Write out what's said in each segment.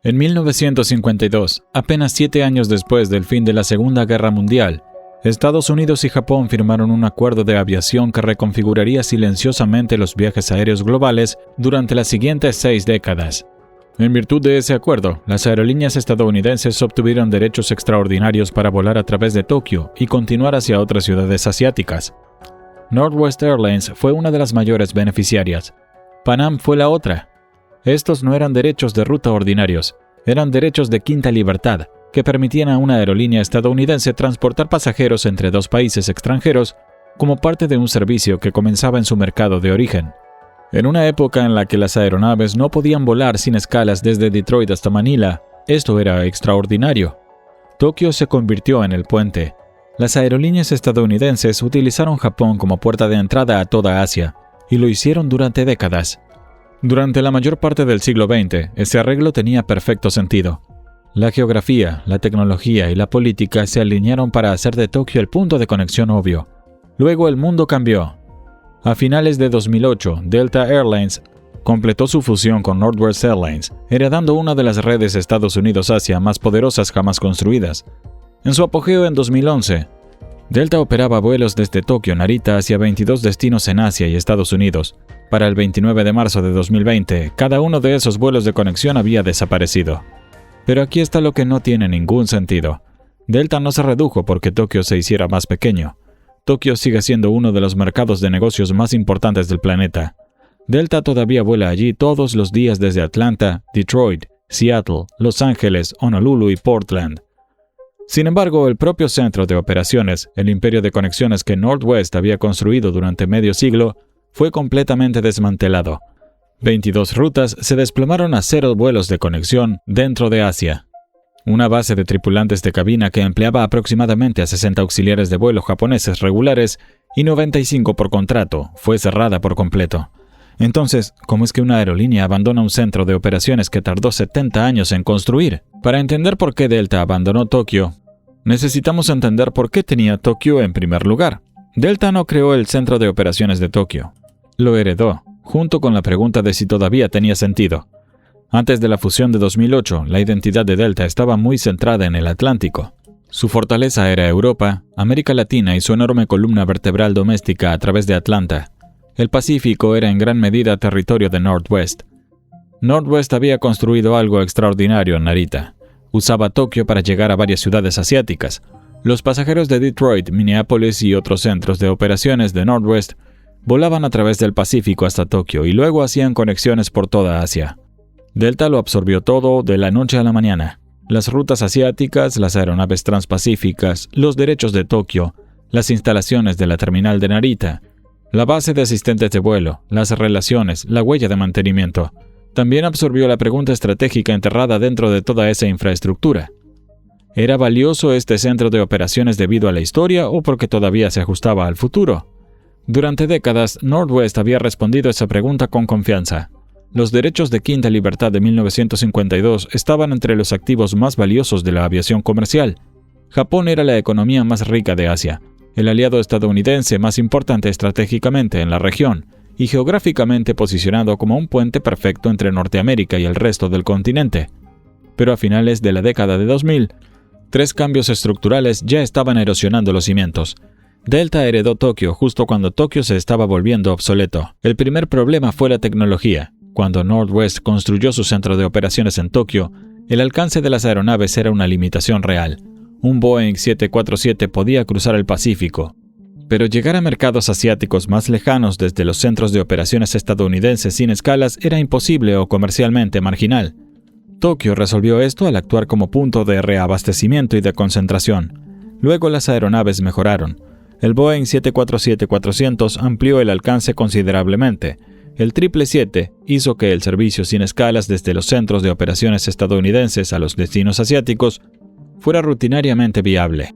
En 1952, apenas 7 años después del fin de la Segunda Guerra Mundial, Estados Unidos y Japón firmaron un acuerdo de aviación que reconfiguraría silenciosamente los viajes aéreos globales durante las siguientes 6 décadas. En virtud de ese acuerdo, las aerolíneas estadounidenses obtuvieron derechos extraordinarios para volar a través de Tokio y continuar hacia otras ciudades asiáticas. Northwest Airlines fue una de las mayores beneficiarias. Pan Am fue la otra. Estos no eran derechos de ruta ordinarios, eran derechos de quinta libertad, que permitían a una aerolínea estadounidense transportar pasajeros entre dos países extranjeros como parte de un servicio que comenzaba en su mercado de origen. En una época en la que las aeronaves no podían volar sin escalas desde Detroit hasta Manila, esto era extraordinario. Tokio se convirtió en el puente. Las aerolíneas estadounidenses utilizaron Japón como puerta de entrada a toda Asia, y lo hicieron durante décadas. Durante la mayor parte del siglo XX, ese arreglo tenía perfecto sentido. La geografía, la tecnología y la política se alinearon para hacer de Tokio el punto de conexión obvio. Luego el mundo cambió. A finales de 2008, Delta Airlines completó su fusión con Northwest Airlines, heredando una de las redes Estados Unidos-Asia más poderosas jamás construidas. En su apogeo en 2011, Delta operaba vuelos desde Tokio, Narita, hacia 22 destinos en Asia y Estados Unidos. Para el 29 de marzo de 2020, cada uno de esos vuelos de conexión había desaparecido. Pero aquí está lo que no tiene ningún sentido. Delta no se redujo porque Tokio se hiciera más pequeño. Tokio sigue siendo uno de los mercados de negocios más importantes del planeta. Delta todavía vuela allí todos los días desde Atlanta, Detroit, Seattle, Los Ángeles, Honolulu y Portland. Sin embargo, el propio centro de operaciones, el imperio de conexiones que Northwest había construido durante medio siglo, fue completamente desmantelado. 22 rutas se desplomaron a 0 vuelos de conexión dentro de Asia. Una base de tripulantes de cabina que empleaba aproximadamente a 60 auxiliares de vuelo japoneses regulares y 95 por contrato fue cerrada por completo. Entonces, ¿cómo es que una aerolínea abandona un centro de operaciones que tardó 70 años en construir? Para entender por qué Delta abandonó Tokio, necesitamos entender por qué tenía Tokio en primer lugar. Delta no creó el centro de operaciones de Tokio. Lo heredó, junto con la pregunta de si todavía tenía sentido. Antes de la fusión de 2008, la identidad de Delta estaba muy centrada en el Atlántico. Su fortaleza era Europa, América Latina y su enorme columna vertebral doméstica a través de Atlanta. El Pacífico era en gran medida territorio de Northwest. Northwest había construido algo extraordinario en Narita. Usaba Tokio para llegar a varias ciudades asiáticas. Los pasajeros de Detroit, Minneapolis y otros centros de operaciones de Northwest volaban a través del Pacífico hasta Tokio y luego hacían conexiones por toda Asia. Delta lo absorbió todo de la noche a la mañana. Las rutas asiáticas, las aeronaves transpacíficas, los derechos de Tokio, las instalaciones de la terminal de Narita, la base de asistentes de vuelo, las relaciones, la huella de mantenimiento. También absorbió la pregunta estratégica enterrada dentro de toda esa infraestructura. ¿Era valioso este centro de operaciones debido a la historia o porque todavía se ajustaba al futuro? Durante décadas, Northwest había respondido esa pregunta con confianza. Los derechos de quinta libertad de 1952 estaban entre los activos más valiosos de la aviación comercial. Japón era la economía más rica de Asia, el aliado estadounidense más importante estratégicamente en la región y geográficamente posicionado como un puente perfecto entre Norteamérica y el resto del continente. Pero a finales de la década de 2000, 3 cambios estructurales ya estaban erosionando los cimientos. Delta heredó Tokio justo cuando Tokio se estaba volviendo obsoleto. El primer problema fue la tecnología. Cuando Northwest construyó su centro de operaciones en Tokio, el alcance de las aeronaves era una limitación real. Un Boeing 747 podía cruzar el Pacífico, pero llegar a mercados asiáticos más lejanos desde los centros de operaciones estadounidenses sin escalas era imposible o comercialmente marginal. Tokio resolvió esto al actuar como punto de reabastecimiento y de concentración. Luego las aeronaves mejoraron. El Boeing 747-400 amplió el alcance considerablemente. El 777 hizo que el servicio sin escalas desde los centros de operaciones estadounidenses a los destinos asiáticos fuera rutinariamente viable.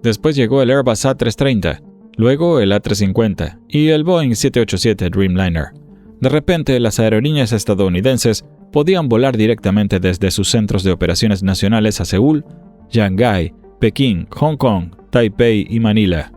Después llegó el Airbus A330, luego el A350 y el Boeing 787 Dreamliner. De repente, las aerolíneas estadounidenses podían volar directamente desde sus centros de operaciones nacionales a Seúl, Shanghái, Pekín, Hong Kong, Taipei y Manila.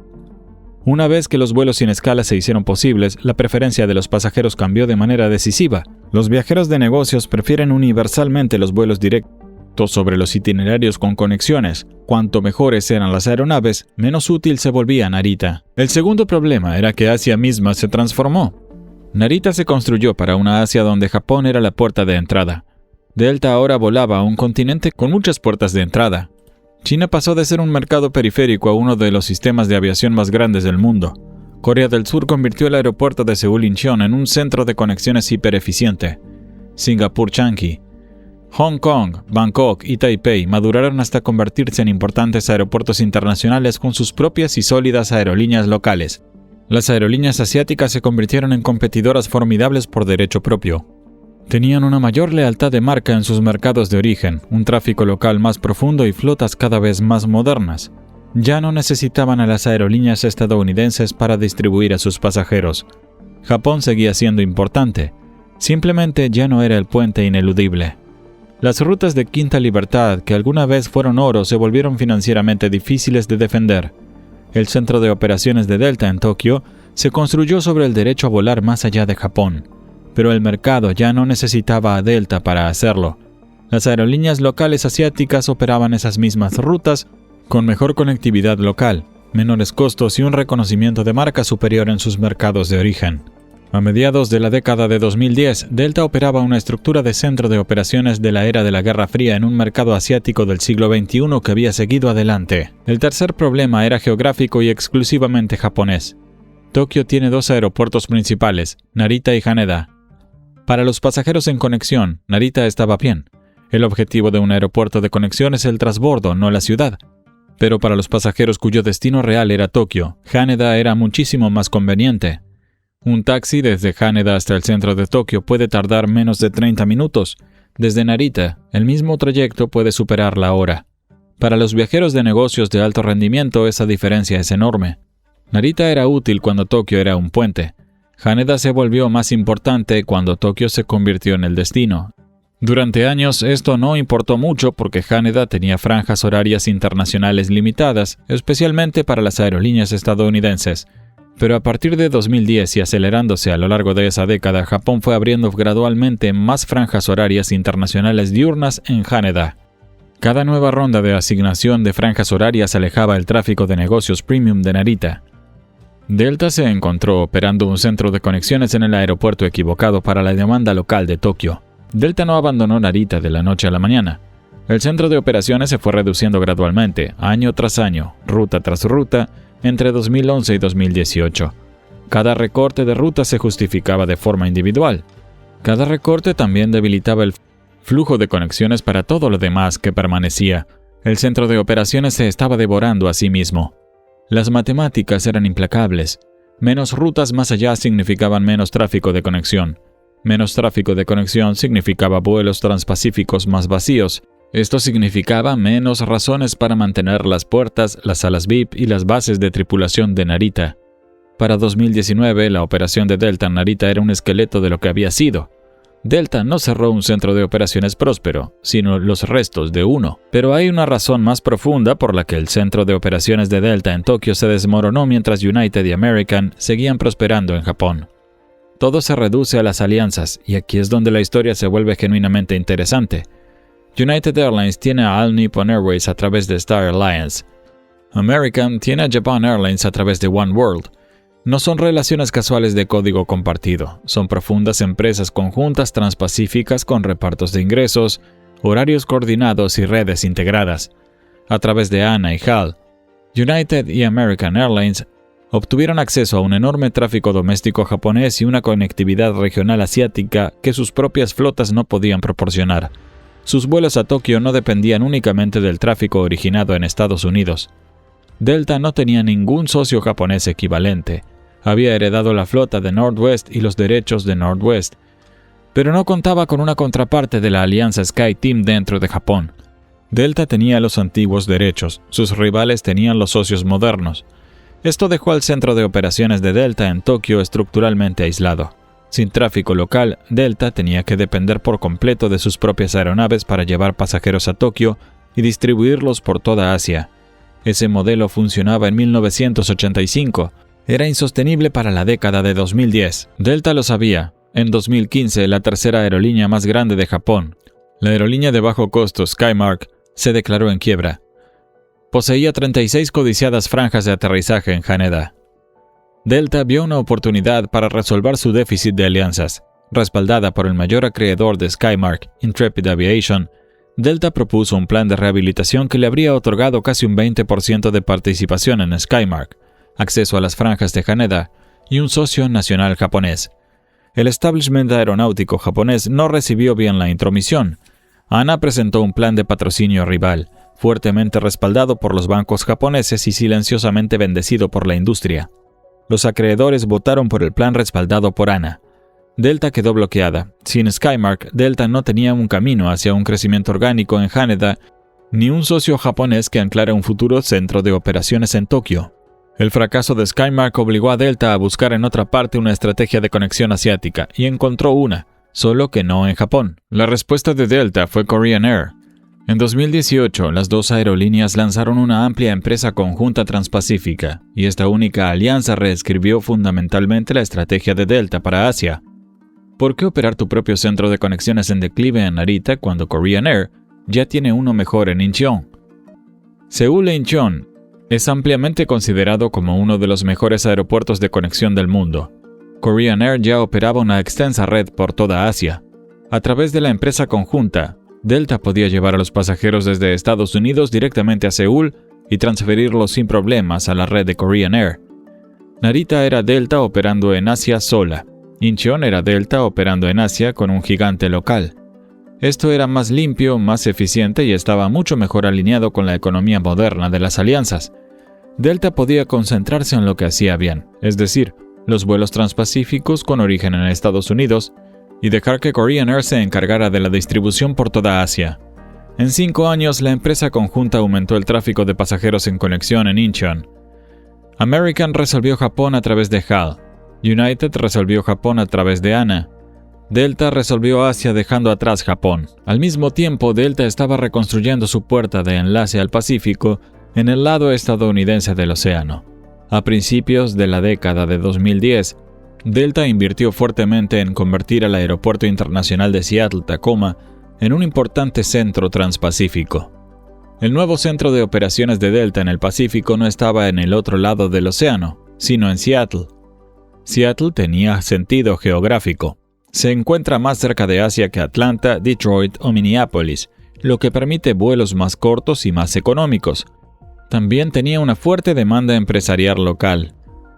Una vez que los vuelos sin escala se hicieron posibles, la preferencia de los pasajeros cambió de manera decisiva. Los viajeros de negocios prefieren universalmente los vuelos directos sobre los itinerarios con conexiones. Cuanto mejores eran las aeronaves, menos útil se volvía Narita. El segundo problema era que Asia misma se transformó. Narita se construyó para una Asia donde Japón era la puerta de entrada. Delta ahora volaba a un continente con muchas puertas de entrada. China pasó de ser un mercado periférico a uno de los sistemas de aviación más grandes del mundo. Corea del Sur convirtió el aeropuerto de Seúl-Incheon en un centro de conexiones hipereficiente. Singapur Changi, Hong Kong, Bangkok y Taipei maduraron hasta convertirse en importantes aeropuertos internacionales con sus propias y sólidas aerolíneas locales. Las aerolíneas asiáticas se convirtieron en competidoras formidables por derecho propio. Tenían una mayor lealtad de marca en sus mercados de origen, un tráfico local más profundo y flotas cada vez más modernas. Ya no necesitaban a las aerolíneas estadounidenses para distribuir a sus pasajeros. Japón seguía siendo importante. Simplemente ya no era el puente ineludible. Las rutas de Quinta Libertad, que alguna vez fueron oro, se volvieron financieramente difíciles de defender. El centro de operaciones de Delta en Tokio se construyó sobre el derecho a volar más allá de Japón. Pero el mercado ya no necesitaba a Delta para hacerlo. Las aerolíneas locales asiáticas operaban esas mismas rutas con mejor conectividad local, menores costos y un reconocimiento de marca superior en sus mercados de origen. A mediados de la década de 2010, Delta operaba una estructura de centro de operaciones de la era de la Guerra Fría en un mercado asiático del siglo XXI que había seguido adelante. El tercer problema era geográfico y exclusivamente japonés. Tokio tiene dos aeropuertos principales, Narita y Haneda. Para los pasajeros en conexión, Narita estaba bien. El objetivo de un aeropuerto de conexión es el transbordo, no la ciudad. Pero para los pasajeros cuyo destino real era Tokio, Haneda era muchísimo más conveniente. Un taxi desde Haneda hasta el centro de Tokio puede tardar menos de 30 minutos. Desde Narita, el mismo trayecto puede superar la hora. Para los viajeros de negocios de alto rendimiento, esa diferencia es enorme. Narita era útil cuando Tokio era un puente. Haneda se volvió más importante cuando Tokio se convirtió en el destino. Durante años esto no importó mucho porque Haneda tenía franjas horarias internacionales limitadas, especialmente para las aerolíneas estadounidenses. Pero a partir de 2010 y acelerándose a lo largo de esa década, Japón fue abriendo gradualmente más franjas horarias internacionales diurnas en Haneda. Cada nueva ronda de asignación de franjas horarias alejaba el tráfico de negocios premium de Narita. Delta se encontró operando un centro de conexiones en el aeropuerto equivocado para la demanda local de Tokio. Delta no abandonó Narita de la noche a la mañana. El centro de operaciones se fue reduciendo gradualmente, año tras año, ruta tras ruta, entre 2011 y 2018. Cada recorte de ruta se justificaba de forma individual. Cada recorte también debilitaba el flujo de conexiones para todo lo demás que permanecía. El centro de operaciones se estaba devorando a sí mismo. Las matemáticas eran implacables. Menos rutas más allá significaban menos tráfico de conexión. Menos tráfico de conexión significaba vuelos transpacíficos más vacíos. Esto significaba menos razones para mantener las puertas, las salas VIP y las bases de tripulación de Narita. Para 2019, la operación de Delta en Narita era un esqueleto de lo que había sido. Delta no cerró un centro de operaciones próspero, sino los restos de uno. Pero hay una razón más profunda por la que el centro de operaciones de Delta en Tokio se desmoronó mientras United y American seguían prosperando en Japón. Todo se reduce a las alianzas, y aquí es donde la historia se vuelve genuinamente interesante. United Airlines tiene a All Nippon Airways a través de Star Alliance. American tiene a Japan Airlines a través de One World. No son relaciones casuales de código compartido, son profundas empresas conjuntas transpacíficas con repartos de ingresos, horarios coordinados y redes integradas. A través de ANA y HAL, United y American Airlines obtuvieron acceso a un enorme tráfico doméstico japonés y una conectividad regional asiática que sus propias flotas no podían proporcionar. Sus vuelos a Tokio no dependían únicamente del tráfico originado en Estados Unidos. Delta no tenía ningún socio japonés equivalente. Había heredado la flota de Northwest y los derechos de Northwest, pero no contaba con una contraparte de la alianza SkyTeam dentro de Japón. Delta tenía los antiguos derechos, sus rivales tenían los socios modernos. Esto dejó al centro de operaciones de Delta en Tokio estructuralmente aislado. Sin tráfico local, Delta tenía que depender por completo de sus propias aeronaves para llevar pasajeros a Tokio y distribuirlos por toda Asia. Ese modelo funcionaba en 1985. Era insostenible para la década de 2010. Delta lo sabía. en 2015 la tercera aerolínea más grande de Japón. La aerolínea de bajo costo Skymark se declaró en quiebra. Poseía 36 codiciadas franjas de aterrizaje en Haneda. Delta vio una oportunidad para resolver su déficit de alianzas. Respaldada por el mayor acreedor de Skymark, Intrepid Aviation, Delta propuso un plan de rehabilitación que le habría otorgado casi un 20% de participación en Skymark, acceso a las franjas de Haneda y un socio nacional japonés. El establishment aeronáutico japonés no recibió bien la intromisión. ANA presentó un plan de patrocinio rival, fuertemente respaldado por los bancos japoneses y silenciosamente bendecido por la industria. Los acreedores votaron por el plan respaldado por ANA. Delta quedó bloqueada. Sin Skymark, Delta no tenía un camino hacia un crecimiento orgánico en Haneda, ni un socio japonés que anclara un futuro centro de operaciones en Tokio. El fracaso de Skymark obligó a Delta a buscar en otra parte una estrategia de conexión asiática, y encontró una, solo que no en Japón. La respuesta de Delta fue Korean Air. En 2018, las dos aerolíneas lanzaron una amplia empresa conjunta transpacífica, y esta única alianza reescribió fundamentalmente la estrategia de Delta para Asia. ¿Por qué operar tu propio centro de conexiones en declive en Narita cuando Korean Air ya tiene uno mejor en Incheon? Seúl e Incheon es ampliamente considerado como uno de los mejores aeropuertos de conexión del mundo. Korean Air ya operaba una extensa red por toda Asia. A través de la empresa conjunta, Delta podía llevar a los pasajeros desde Estados Unidos directamente a Seúl y transferirlos sin problemas a la red de Korean Air. Narita era Delta operando en Asia sola. Incheon era Delta operando en Asia con un gigante local. Esto era más limpio, más eficiente y estaba mucho mejor alineado con la economía moderna de las alianzas. Delta podía concentrarse en lo que hacía bien, es decir, los vuelos transpacíficos con origen en Estados Unidos, y dejar que Korean Air se encargara de la distribución por toda Asia. En 5 años, la empresa conjunta aumentó el tráfico de pasajeros en conexión en Incheon. American resolvió Japón a través de HAL. United resolvió Japón a través de ANA. Delta resolvió Asia dejando atrás Japón. Al mismo tiempo, Delta estaba reconstruyendo su puerta de enlace al Pacífico en el lado estadounidense del océano. A principios de la década de 2010, Delta invirtió fuertemente en convertir al Aeropuerto Internacional de Seattle-Tacoma en un importante centro transpacífico. El nuevo centro de operaciones de Delta en el Pacífico no estaba en el otro lado del océano, sino en Seattle. Seattle tenía sentido geográfico. Se encuentra más cerca de Asia que Atlanta, Detroit o Minneapolis, lo que permite vuelos más cortos y más económicos. También tenía una fuerte demanda empresarial local,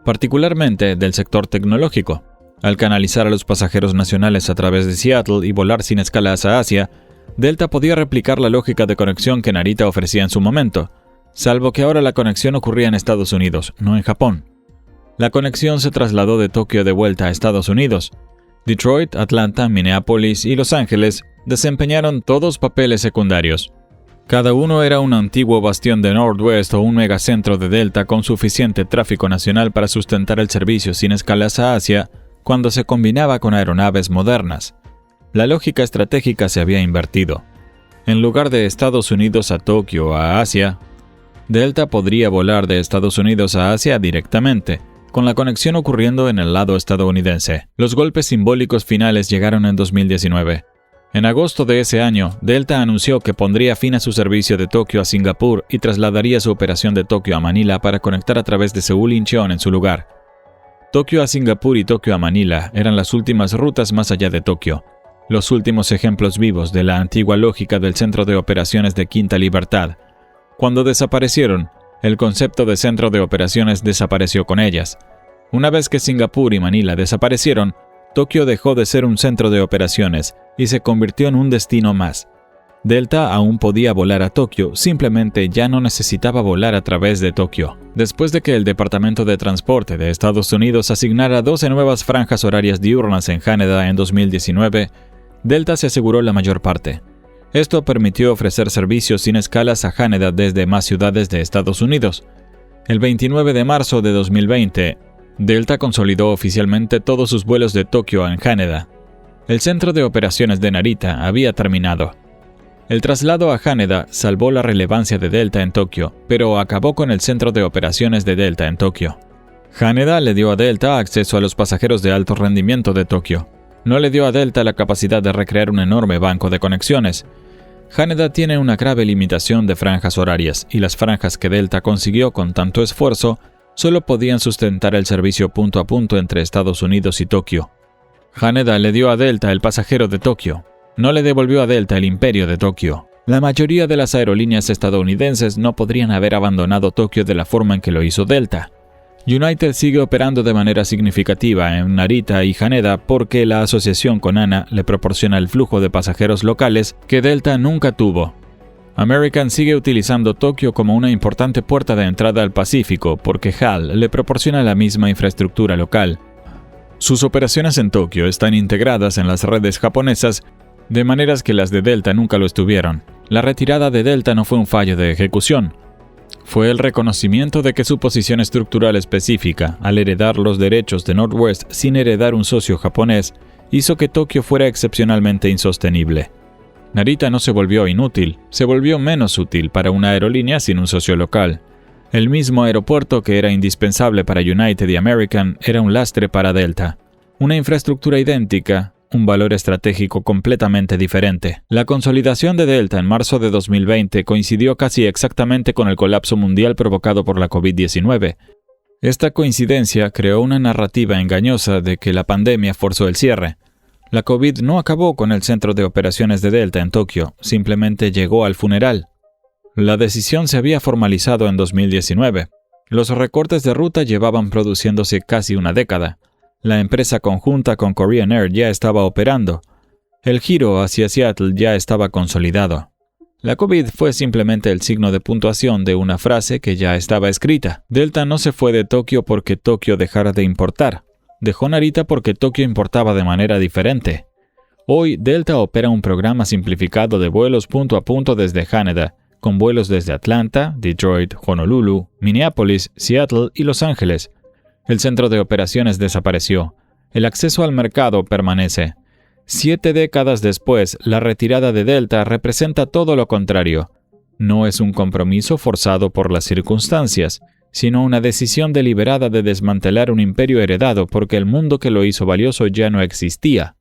particularmente del sector tecnológico. Al canalizar a los pasajeros nacionales a través de Seattle y volar sin escalas a Asia, Delta podía replicar la lógica de conexión que Narita ofrecía en su momento, salvo que ahora la conexión ocurría en Estados Unidos, no en Japón. La conexión se trasladó de Tokio de vuelta a Estados Unidos. Detroit, Atlanta, Minneapolis y Los Ángeles desempeñaron todos papeles secundarios. Cada uno era un antiguo bastión de Northwest o un megacentro de Delta con suficiente tráfico nacional para sustentar el servicio sin escalas a Asia cuando se combinaba con aeronaves modernas. La lógica estratégica se había invertido. En lugar de Estados Unidos a Tokio o a Asia, Delta podría volar de Estados Unidos a Asia directamente, con la conexión ocurriendo en el lado estadounidense. Los golpes simbólicos finales llegaron en 2019. En agosto de ese año, Delta anunció que pondría fin a su servicio de Tokio a Singapur y trasladaría su operación de Tokio a Manila para conectar a través de Seúl e Incheon en su lugar. Tokio a Singapur y Tokio a Manila eran las últimas rutas más allá de Tokio, los últimos ejemplos vivos de la antigua lógica del centro de operaciones de Quinta Libertad. Cuando desaparecieron, el concepto de centro de operaciones desapareció con ellas. Una vez que Singapur y Manila desaparecieron, Tokio dejó de ser un centro de operaciones y se convirtió en un destino más. Delta aún podía volar a Tokio, simplemente ya no necesitaba volar a través de Tokio. Después de que el Departamento de Transporte de Estados Unidos asignara 12 nuevas franjas horarias diurnas en Haneda en 2019, Delta se aseguró la mayor parte. Esto permitió ofrecer servicios sin escalas a Haneda desde más ciudades de Estados Unidos. El 29 de marzo de 2020, Delta consolidó oficialmente todos sus vuelos de Tokio en Haneda. El centro de operaciones de Narita había terminado. El traslado a Haneda salvó la relevancia de Delta en Tokio, pero acabó con el centro de operaciones de Delta en Tokio. Haneda le dio a Delta acceso a los pasajeros de alto rendimiento de Tokio. no le dio a Delta la capacidad de recrear un enorme banco de conexiones. Haneda tiene una grave limitación de franjas horarias, y las franjas que Delta consiguió con tanto esfuerzo solo podían sustentar el servicio punto a punto entre Estados Unidos y Tokio. Haneda le dio a Delta el pasajero de Tokio, no le devolvió a Delta el imperio de Tokio. La mayoría de las aerolíneas estadounidenses no podrían haber abandonado Tokio de la forma en que lo hizo Delta. United sigue operando de manera significativa en Narita y Haneda porque la asociación con ANA le proporciona el flujo de pasajeros locales que Delta nunca tuvo. American sigue utilizando Tokio como una importante puerta de entrada al Pacífico porque HAL le proporciona la misma infraestructura local. Sus operaciones en Tokio están integradas en las redes japonesas de maneras que las de Delta nunca lo estuvieron. La retirada de Delta no fue un fallo de ejecución. Fue el reconocimiento de que su posición estructural específica, al heredar los derechos de Northwest sin heredar un socio japonés, hizo que Tokio fuera excepcionalmente insostenible. Narita no se volvió inútil, se volvió menos útil para una aerolínea sin un socio local. El mismo aeropuerto que era indispensable para United y American era un lastre para Delta. Una infraestructura idéntica, un valor estratégico completamente diferente. La consolidación de Delta en marzo de 2020 coincidió casi exactamente con el colapso mundial provocado por la COVID-19. Esta coincidencia creó una narrativa engañosa de que la pandemia forzó el cierre. La COVID no acabó con el centro de operaciones de Delta en Tokio, simplemente llegó al funeral. La decisión se había formalizado en 2019. Los recortes de ruta llevaban produciéndose casi una década. La empresa conjunta con Korean Air ya estaba operando. El giro hacia Seattle ya estaba consolidado. La COVID fue simplemente el signo de puntuación de una frase que ya estaba escrita. Delta no se fue de Tokio porque Tokio dejara de importar. Dejó Narita porque Tokio importaba de manera diferente. Hoy, Delta opera un programa simplificado de vuelos punto a punto desde Haneda, con vuelos desde Atlanta, Detroit, Honolulu, Minneapolis, Seattle y Los Ángeles. El centro de operaciones desapareció. El acceso al mercado permanece. 7 décadas después, la retirada de Delta representa todo lo contrario. No es un compromiso forzado por las circunstancias, sino una decisión deliberada de desmantelar un imperio heredado porque el mundo que lo hizo valioso ya no existía.